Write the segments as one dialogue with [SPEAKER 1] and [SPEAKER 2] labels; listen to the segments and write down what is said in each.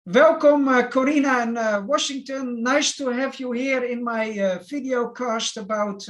[SPEAKER 1] Welcome, Corinna and Washington. Nice to have you here in my videocast about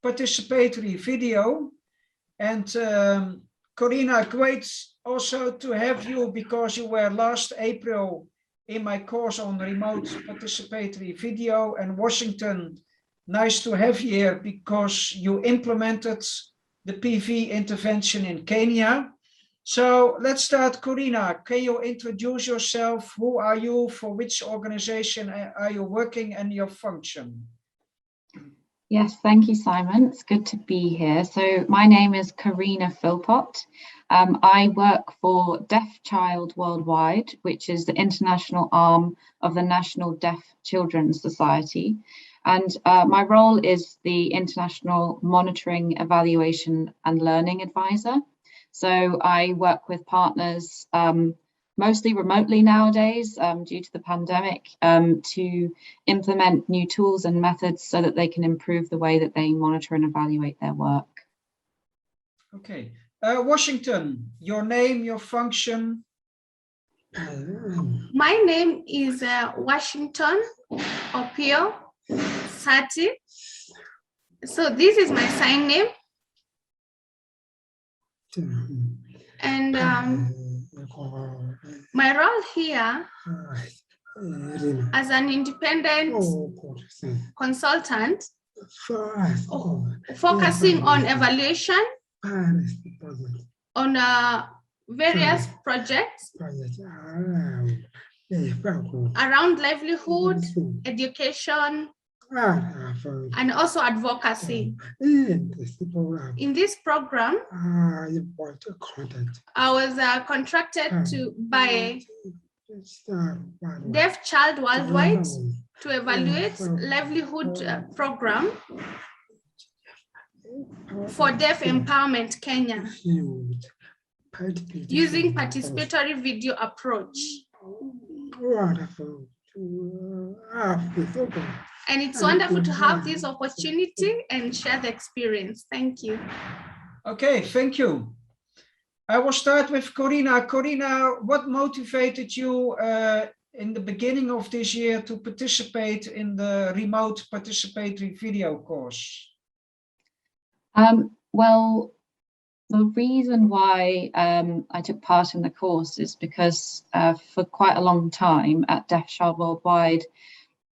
[SPEAKER 1] participatory video. And Corinna, great also to have you because you were last April in my course on remote participatory video. And Washington, nice to have you here because you implemented the PV intervention in Kenya. So let's start, Corinna. Can you introduce yourself? Who are you? For which organization are you working and your function?
[SPEAKER 2] Yes, thank you, Simon. It's good to be here. So my name is Corinna Philpott. I work for Deaf Child Worldwide, which is the international arm of the National Deaf Children's Society. And my role is the International Monitoring, Evaluation and Learning Advisor. So I work with partners mostly remotely nowadays due to the pandemic to implement new tools and methods so that they can improve the way that they monitor and evaluate their work.
[SPEAKER 1] Okay. Washington, your name, your function.
[SPEAKER 3] My name is Washington Sati. So this is my sign name. And my role here as an independent consultant focusing on evaluation on various projects around livelihood, education, and also advocacy. In this program, I was contracted by Deaf Child Worldwide to evaluate livelihood program for Deaf Empowerment Kenya using participatory video approach. And it's wonderful to have this opportunity and share the experience. Thank you.
[SPEAKER 1] Okay, thank you. I will start with Corinna. Corinna, what motivated you in the beginning of this year to participate in the remote participatory video course?
[SPEAKER 2] Well, the reason why I took part in the course is because for quite a long time at Deaf Child Worldwide,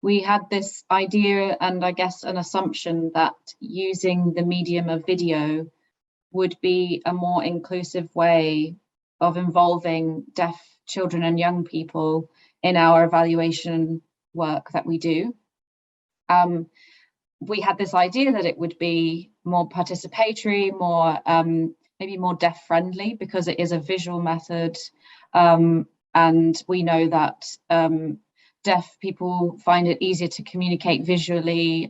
[SPEAKER 2] we had this idea and I guess an assumption that using the medium of video would be a more inclusive way of involving deaf children and young people in our evaluation work that we do. We had this idea that it would be more participatory, more maybe more deaf friendly because it is a visual method, and we know that deaf people find it easier to communicate visually.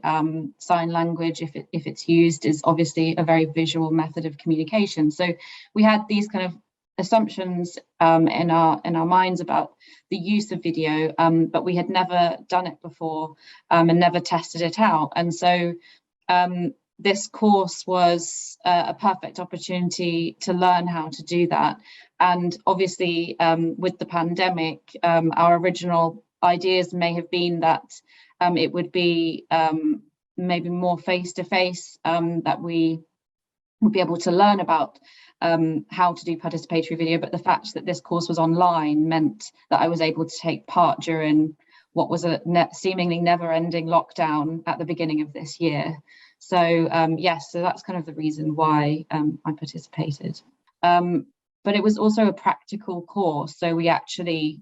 [SPEAKER 2] Sign language, if it's used, is obviously a very visual method of communication. So we had these kind of assumptions in our minds about the use of video, but we had never done it before and never tested it out. And so this course was a perfect opportunity to learn how to do that. And obviously, with the pandemic, our original ideas may have been that it would be maybe more face-to-face, that we would be able to learn about how to do participatory video, but the fact that this course was online meant that I was able to take part during what was a seemingly never-ending lockdown at the beginning of this year. So yes, so that's kind of the reason why I participated. But it was also a practical course, so we actually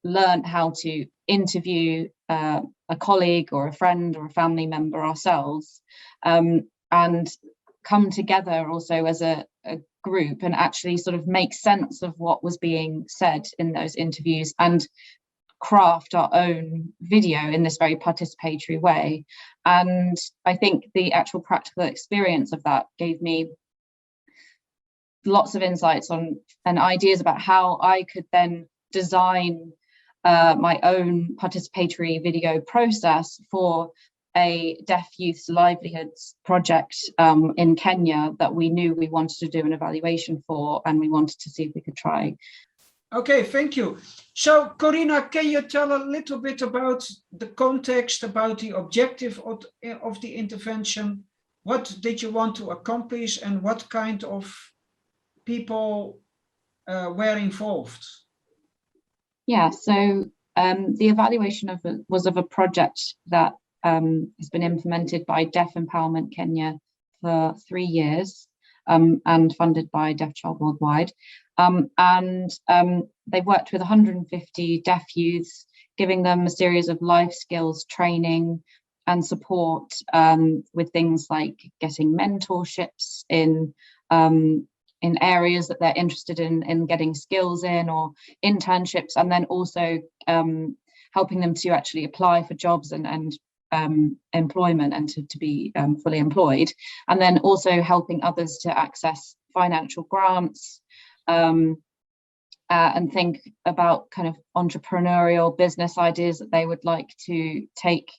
[SPEAKER 2] learned how to interview a colleague or a friend or a family member ourselves, and come together also as a group and actually sort of make sense of what was being said in those interviews and craft our own video in this very participatory way. And I think the actual practical experience of that gave me lots of insights on and ideas about how I could then design my own participatory video process for a deaf youth's livelihoods project in Kenya that we knew we wanted to do an evaluation for, and we wanted to see if we could try.
[SPEAKER 1] Okay, thank you. So, Corinna, can you tell a little bit about the context, about the objective of the intervention? What did you want to accomplish and what kind of people were involved?
[SPEAKER 2] Yeah, so the evaluation was of a project that has been implemented by Deaf Empowerment Kenya for 3 years and funded by Deaf Child Worldwide. They worked with 150 deaf youths, giving them a series of life skills training and support with things like getting mentorships in areas that they're interested in getting skills in, or internships, and then also helping them to actually apply for jobs and employment and to be fully employed, and then also helping others to access financial grants and think about kind of entrepreneurial business ideas that they would like to take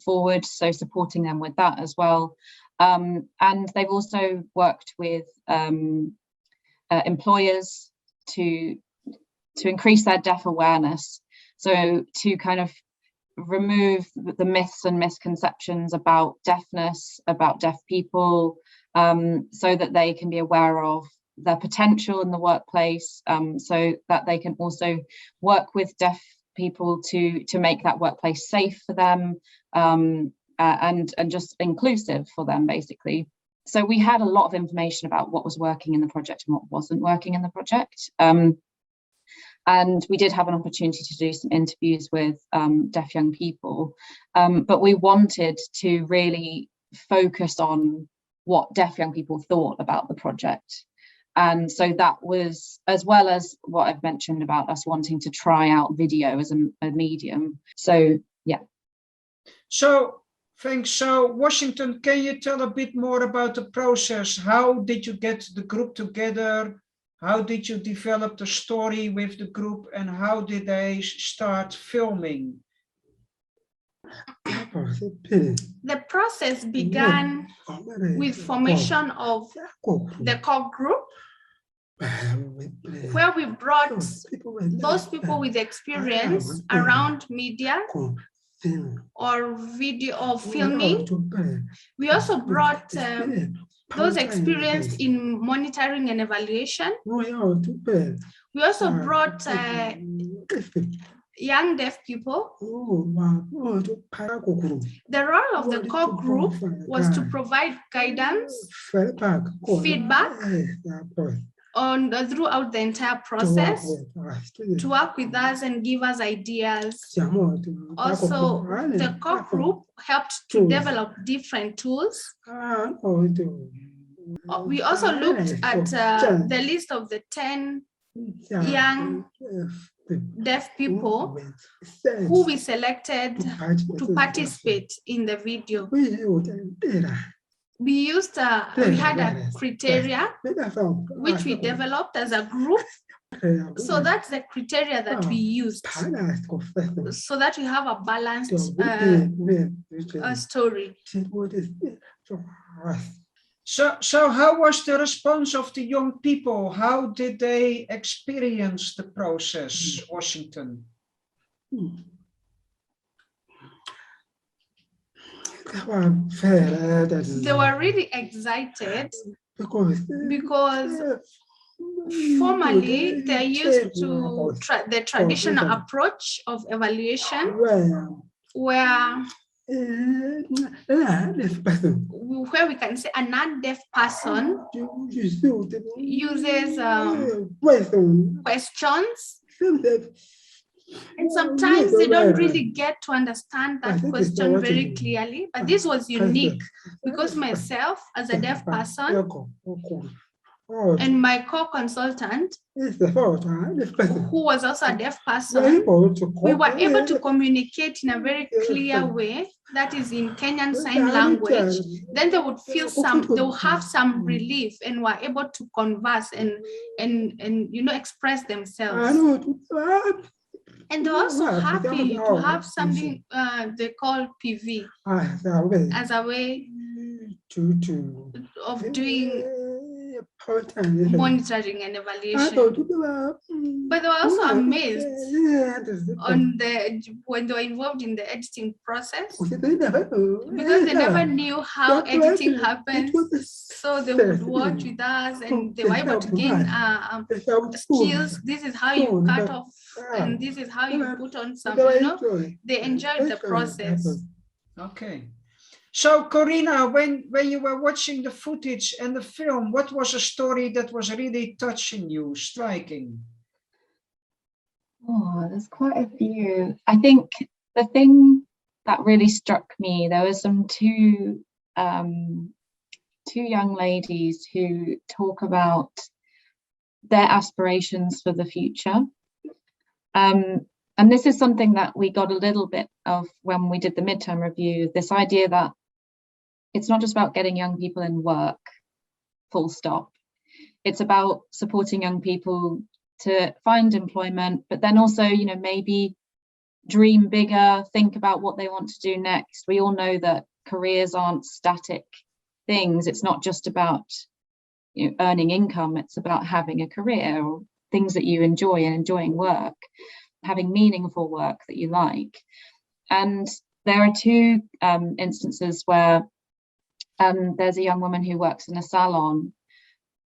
[SPEAKER 2] forward, so supporting them with that as well. And they've also worked with employers to increase their deaf awareness, so to kind of remove the myths and misconceptions about deafness, about deaf people, so that they can be aware of their potential in the workplace, so that they can also work with deaf people to make that workplace safe for them, and just inclusive for them, basically. So we had a lot of information about what was working in the project and what wasn't working in the project. And we did have an opportunity to do some interviews with deaf young people, but we wanted to really focus on what deaf young people thought about the project. And so that was, as well as what I've mentioned about us wanting to try out video as a medium. So, yeah.
[SPEAKER 1] So, thanks. So, Washington, can you tell a bit more about the process? How did you get the group together? How did you develop the story with the group, and how did they start filming?
[SPEAKER 3] The process began with formation of the core group, where we brought those people with experience around media or video or filming. We also brought those experienced in monitoring and evaluation. We also brought young deaf people. The role of the core group was to provide guidance, feedback throughout the entire process, to work with us and give us ideas. Also, the core group helped to develop different tools. We also looked at the list of the 10 young deaf people who we selected to participate in the video. We used we had a criteria which we developed as a group. So that's the criteria that we used, so that we have a balanced story.
[SPEAKER 1] So how was the response of the young people? How did they experience the process, Washington?
[SPEAKER 3] They were really excited because formally they're used to the traditional approach of evaluation, where we can say a non-deaf person uses questions, and sometimes they don't really get to understand that question very clearly. But this was unique because myself, as a deaf person, and my co-consultant, who was also a deaf person, we were able to communicate in a very clear way, that is in Kenyan Sign Language. Then they would feel they will have some relief and were able to converse and express themselves. And they're also happy to have something they call PV as a way of doing monitoring and evaluation. But they were also amazed when they were involved in the editing process, because they never knew how editing happens. So they would watch with us and they were able to gain skills. This is how you cut off and this is how you put on some, they enjoyed the process.
[SPEAKER 1] Okay. So Corinna, when you were watching the footage and the film, what was a story that was really touching you, striking?
[SPEAKER 2] Oh, there's quite a few. I think the thing that really struck me, there was two young ladies who talk about their aspirations for the future. And this is something that we got a little bit of when we did the midterm review, this idea that it's not just about getting young people in work, full stop. It's about supporting young people to find employment, but then also, maybe dream bigger, think about what they want to do next. We all know that careers aren't static things. It's not just about earning income. It's about having a career or things that you enjoy and enjoying work, having meaningful work that you like. And there are two instances where there's a young woman who works in a salon,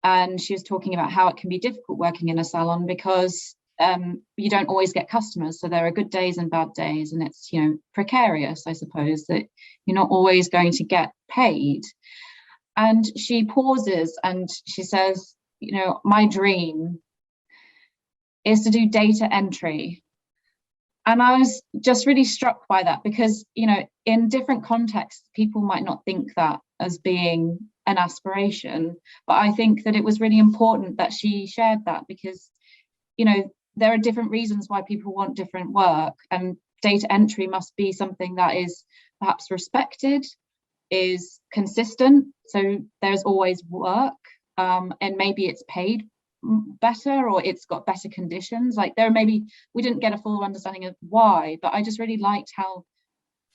[SPEAKER 2] and she was talking about how it can be difficult working in a salon because you don't always get customers. So there are good days and bad days, and it's precarious, I suppose, that you're not always going to get paid. And she pauses and she says, my dream is to do data entry. And I was just really struck by that because, in different contexts, people might not think that as being an aspiration, but I think that it was really important that she shared that because, there are different reasons why people want different work, and data entry must be something that is perhaps respected, is consistent. So there's always work, and maybe it's paid better or it's got better conditions. Like we didn't get a full understanding of why, but I just really liked how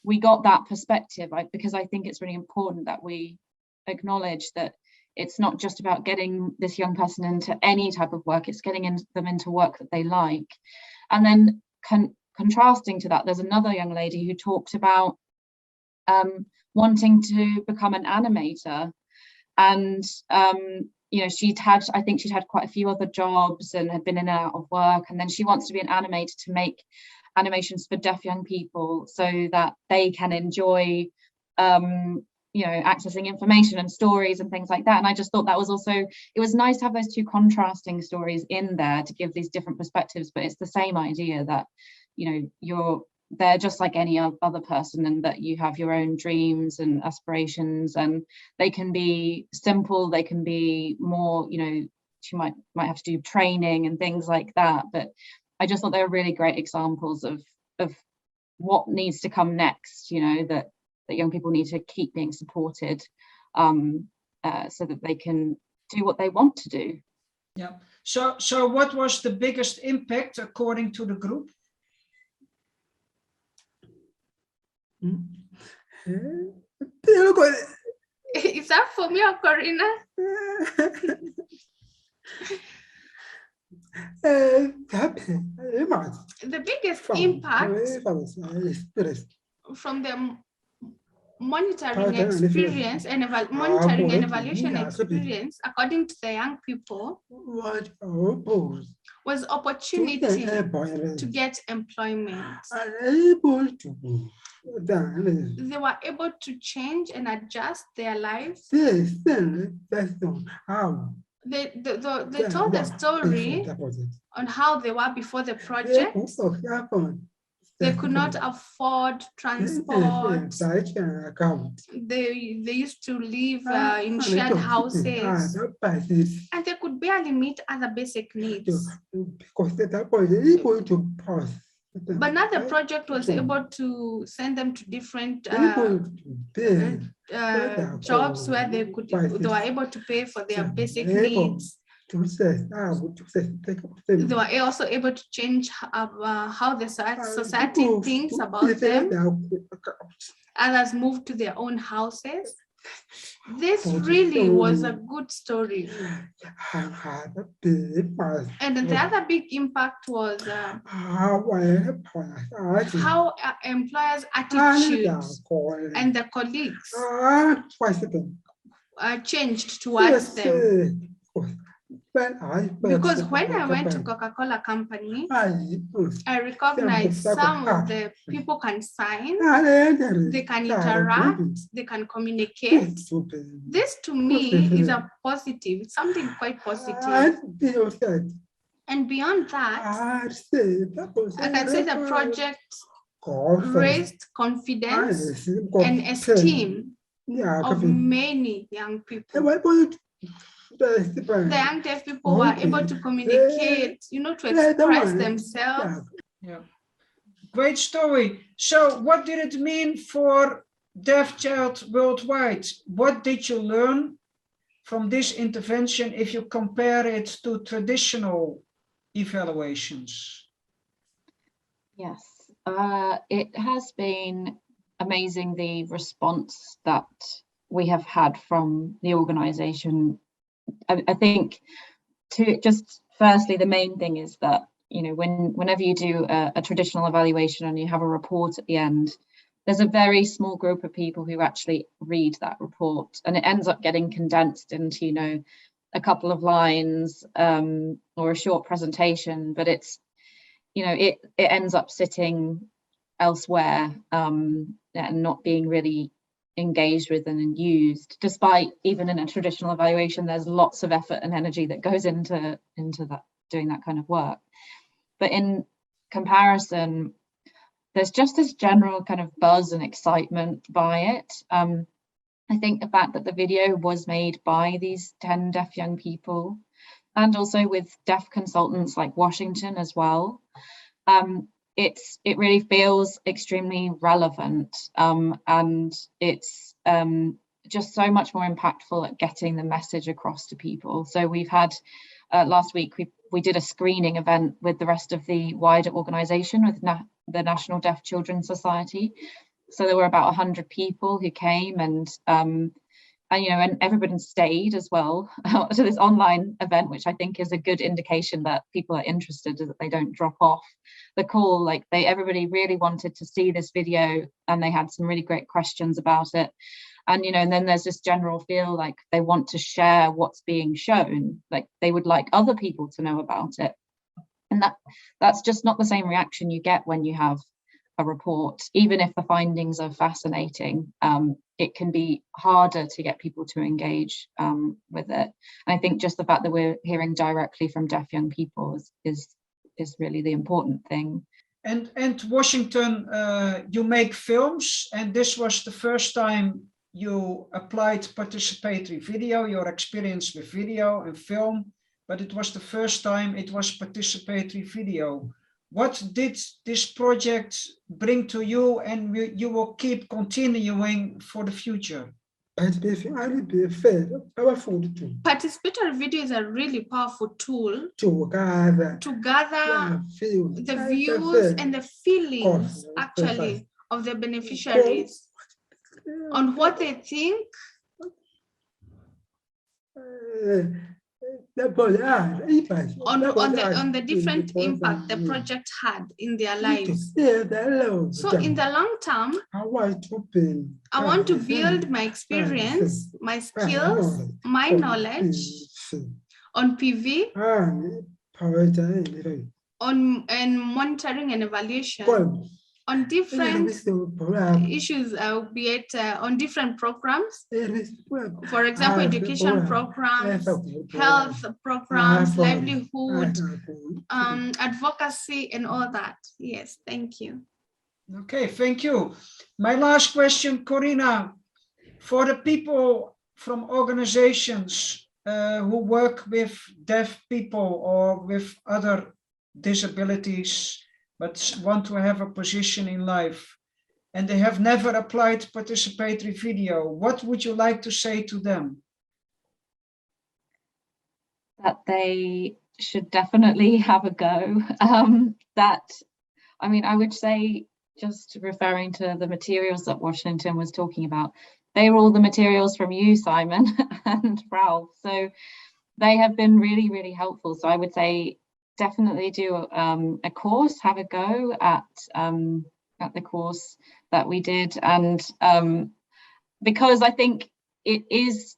[SPEAKER 2] we got that perspective, because I think it's really important that we acknowledge that it's not just about getting this young person into any type of work, it's getting them into work that they like. And then contrasting to that, there's another young lady who talked about wanting to become an animator, and she'd had quite a few other jobs and had been in and out of work, and then she wants to be an animator to make animations for deaf young people so that they can enjoy accessing information and stories and things like that. And I just thought that was also, it was nice to have those two contrasting stories in there to give these different perspectives, but it's the same idea that they're just like any other person, and that you have your own dreams and aspirations, and they can be simple, they can be more, she might have to do training and things like that. But I just thought they were really great examples of what needs to come next, that young people need to keep being supported so that they can do what they want to do.
[SPEAKER 1] Yeah. So what was the biggest impact according to the group?
[SPEAKER 3] Is that for me or Corinna? The biggest impact from the monitoring experience and monitoring and evaluation experience, according to the young people, was opportunity to get employment. They were able to change and adjust their lives. They told the story on how they were before the project. They could not afford transport. They used to live in shared houses, and they could barely meet other basic needs. But now the project was able to send them to different jobs where they were able to pay for their basic needs. They were also able to change how the society thinks about them. Others moved to their own houses. This really was a good story. And the other big impact was how employers' attitudes and the colleagues changed towards them. Because when I went to Coca-Cola Company, I recognized some of the people can sign, they can interact, they can communicate. This to me is a positive, it's something quite positive. And beyond that, I can say the project raised confidence and esteem of many young people. The young deaf people were able to communicate, to express themselves.
[SPEAKER 1] Yeah, great story. So what did it mean for deaf child worldwide? What did you learn from this intervention if you compare it to traditional evaluations?
[SPEAKER 2] Yes, it has been amazing, the response that we have had from the organization. I think firstly, the main thing is that, whenever you do a traditional evaluation and you have a report at the end, there's a very small group of people who actually read that report, and it ends up getting condensed into, a couple of lines or a short presentation, but it's, it ends up sitting elsewhere and not being really engaged with and used, despite even in a traditional evaluation, there's lots of effort and energy that goes into that, doing that kind of work. But in comparison, there's just this general kind of buzz and excitement by it. I think the fact that the video was made by these 10 deaf young people, and also with deaf consultants like Washington as well, it really feels extremely relevant, and it's just so much more impactful at getting the message across to people. So we've had last week we did a screening event with the rest of the wider organization, with the National Deaf Children's Society. So there were about 100 people who came, and everybody stayed as well to this online event, which I think is a good indication that people are interested, that they don't drop off the call. Like everybody really wanted to see this video, and they had some really great questions about it. And and then there's this general feel like they want to share what's being shown, like they would like other people to know about it. And that's just not the same reaction you get when you have a report. Even if the findings are fascinating, it can be harder to get people to engage with it. And I think just the fact that we're hearing directly from deaf young people is really the important thing.
[SPEAKER 1] And Washington, you make films, and this was the first time you applied participatory video, your experience with video and film, but it was the first time it was participatory video. What did this project bring to you, and you will keep continuing for the future?
[SPEAKER 3] Participatory video is a really powerful tool to gather the views and the feelings, actually, of the beneficiaries on what they think, on the different impact the project had in their lives. So in the long term, I want to build my experience, my skills, my knowledge on PV, and monitoring and evaluation, on different issues, be it on different programs, for example, education programs, health programs, livelihood, advocacy, and all that. Yes, thank you.
[SPEAKER 1] Okay, thank you. My last question, Corinna, for the people from organizations who work with deaf people or with other disabilities, but want to have a position in life, and they have never applied participatory video, what would you like to say to them?
[SPEAKER 2] That they should definitely have a go. I would say, just referring to the materials that Washington was talking about, they were all the materials from you, Simon, and Ralph. So they have been really, really helpful. So I would say definitely do a course, have a go at the course that we did. And because I think it is,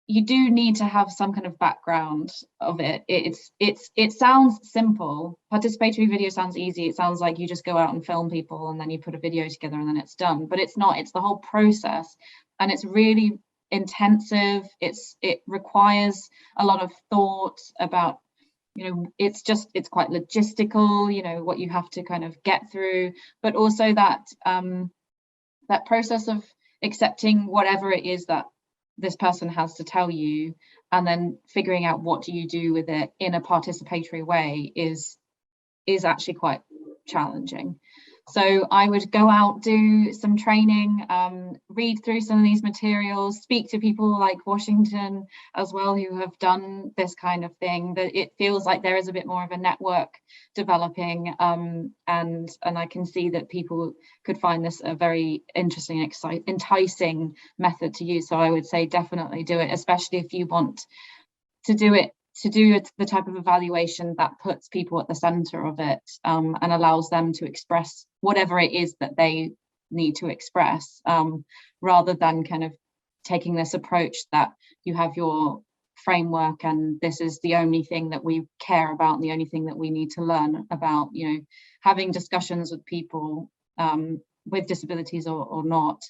[SPEAKER 2] you do need to have some kind of background of it. It sounds simple. Participatory video sounds easy. It sounds like you just go out and film people and then you put a video together and then it's done. But it's not. It's the whole process, and it's really intensive. It requires a lot of thought about, you know, it's quite logistical, you know, what you have to kind of get through, but also that that process of accepting whatever it is that this person has to tell you, and then figuring out what do you do with it in a participatory way is actually quite challenging. So I would go out, do some training, read through some of these materials, speak to people like Washington as well who have done this kind of thing. That it feels like there is a bit more of a network developing, and I can see that people could find this a very interesting, enticing method to use. So I would say definitely do it, especially if you want to do it, the type of evaluation that puts people at the center of it, and allows them to express whatever it is that they need to express, rather than kind of taking this approach that you have your framework and this is the only thing that we care about and the only thing that we need to learn about. You know, having discussions with people with disabilities or not,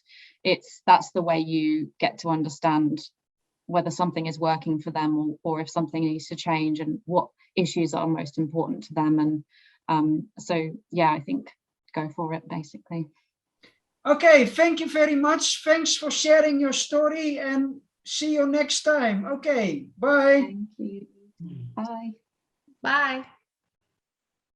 [SPEAKER 2] that's the way you get to understand whether something is working for them or if something needs to change and what issues are most important to them. And so, yeah, I think go for it, basically.
[SPEAKER 1] Okay, thank you very much. Thanks for sharing your story and see you next time. Okay, bye.
[SPEAKER 2] Thank you. Bye.
[SPEAKER 3] Bye.